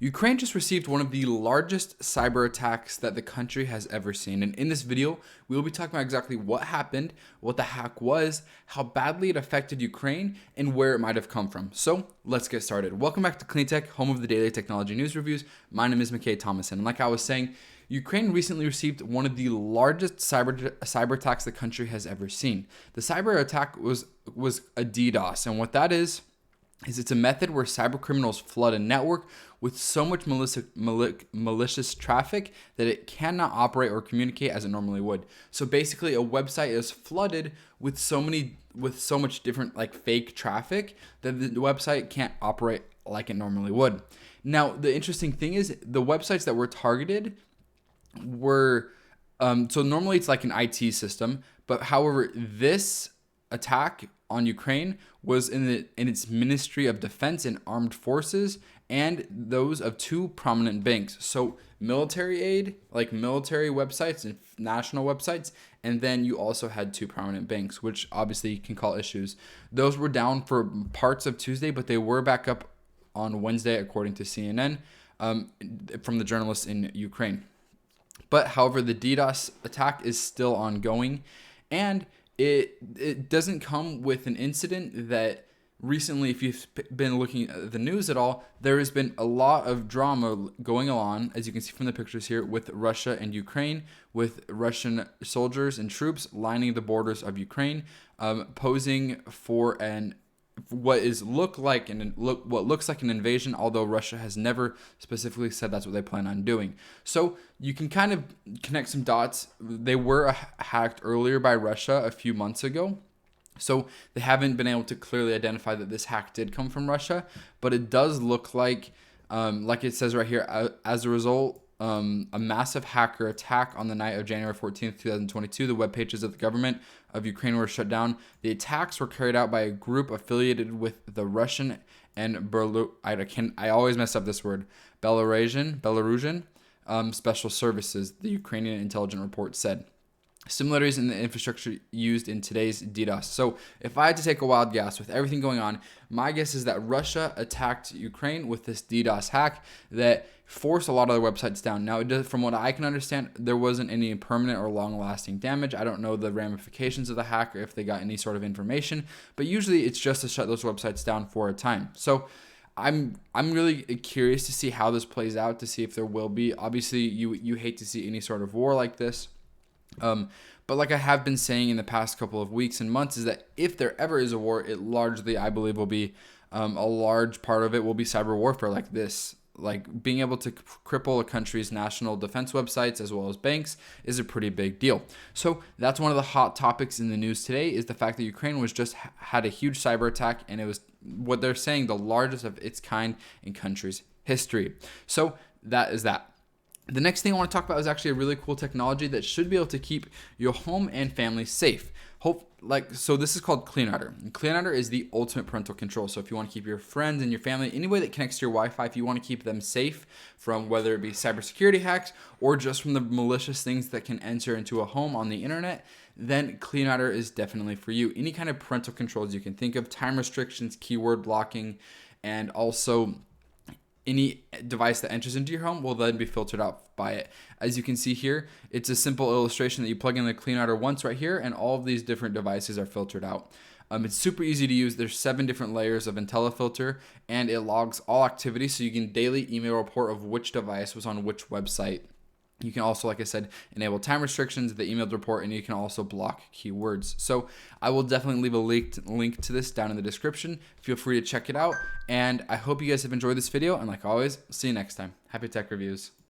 Ukraine just received one of the largest cyber attacks that the country has ever seen. And in this video, we will be talking about exactly what happened, what the hack was, how badly it affected Ukraine, and where it might have come from. So let's get started. Welcome back to Clean Tech, home of the daily technology news reviews. My name is McKay Thomason. And like I was saying, Ukraine recently received one of the largest cyber attacks the country has ever seen. The cyber attack was a DDoS, and what that is it's a method where cyber criminals flood a network with so much malicious traffic that it cannot operate or communicate as it normally would. So basically, a website is flooded with so much different like fake traffic that the website can't operate like it normally would. Now, the interesting thing is the websites that were targeted were so normally it's like an IT system, but however, this attack on Ukraine was in its Ministry of Defense and Armed Forces and those of two prominent banks. So military aid, like military websites and national websites, and then you also had two prominent banks, which obviously you can call issues. Those were down for parts of Tuesday, but they were back up on Wednesday, according to CNN, from the journalists in Ukraine. But however, the DDoS attack is still ongoing, and it doesn't come with an incident that recently, if you've been looking at the news at all, there has been a lot of drama going on, as you can see from the pictures here, with Russia and Ukraine, with Russian soldiers and troops lining the borders of Ukraine, posing for what looks like an invasion, although Russia has never specifically said that's what they plan on doing. So you can kind of connect some dots. They were hacked earlier by Russia a few months ago, so they haven't been able to clearly identify that this hack did come from Russia, but it does look like it says right here, as a result, a massive hacker attack on the night of January 14th, 2022. The web pages of the government of Ukraine were shut down. The attacks were carried out by a group affiliated with the Russian and I always mess up this word, Belarusian special services, the Ukrainian intelligence report said. Similarities in the infrastructure used in today's DDoS. So if I had to take a wild guess with everything going on, my guess is that Russia attacked Ukraine with this DDoS hack that forced a lot of the websites down. Now, from what I can understand, there wasn't any permanent or long-lasting damage. I don't know the ramifications of the hack or if they got any sort of information, but usually it's just to shut those websites down for a time. So I'm really curious to see how this plays out, to see if there will be. Obviously, you hate to see any sort of war like this. But like I have been saying in the past couple of weeks and months is that if there ever is a war, it largely, I believe, will be a large part of it will be cyber warfare like this. Like being able to cripple a country's national defense websites as well as banks is a pretty big deal. So that's one of the hot topics in the news today is the fact that Ukraine had a huge cyber attack, and it was what they're saying the largest of its kind in country's history. So that is that. The next thing I want to talk about is actually a really cool technology that should be able to keep your home and family safe. So this is called CleanRouter. And CleanRouter is the ultimate parental control. So if you want to keep your friends and your family, any way that connects to your Wi-Fi, if you want to keep them safe from whether it be cybersecurity hacks or just from the malicious things that can enter into a home on the internet, then CleanRouter is definitely for you. Any kind of parental controls you can think of, time restrictions, keyword blocking, and also any device that enters into your home will then be filtered out by it. As you can see here, it's a simple illustration that you plug in the CleanRouter once right here, and all of these different devices are filtered out. It's super easy to use. There's 7 different layers of IntelliFilter, and it logs all activity, so you can daily email report of which device was on which website. You can also, like I said, enable time restrictions, the emailed report, and you can also block keywords. So I will definitely leave a link to this down in the description. Feel free to check it out. And I hope you guys have enjoyed this video. And like always, see you next time. Happy tech reviews.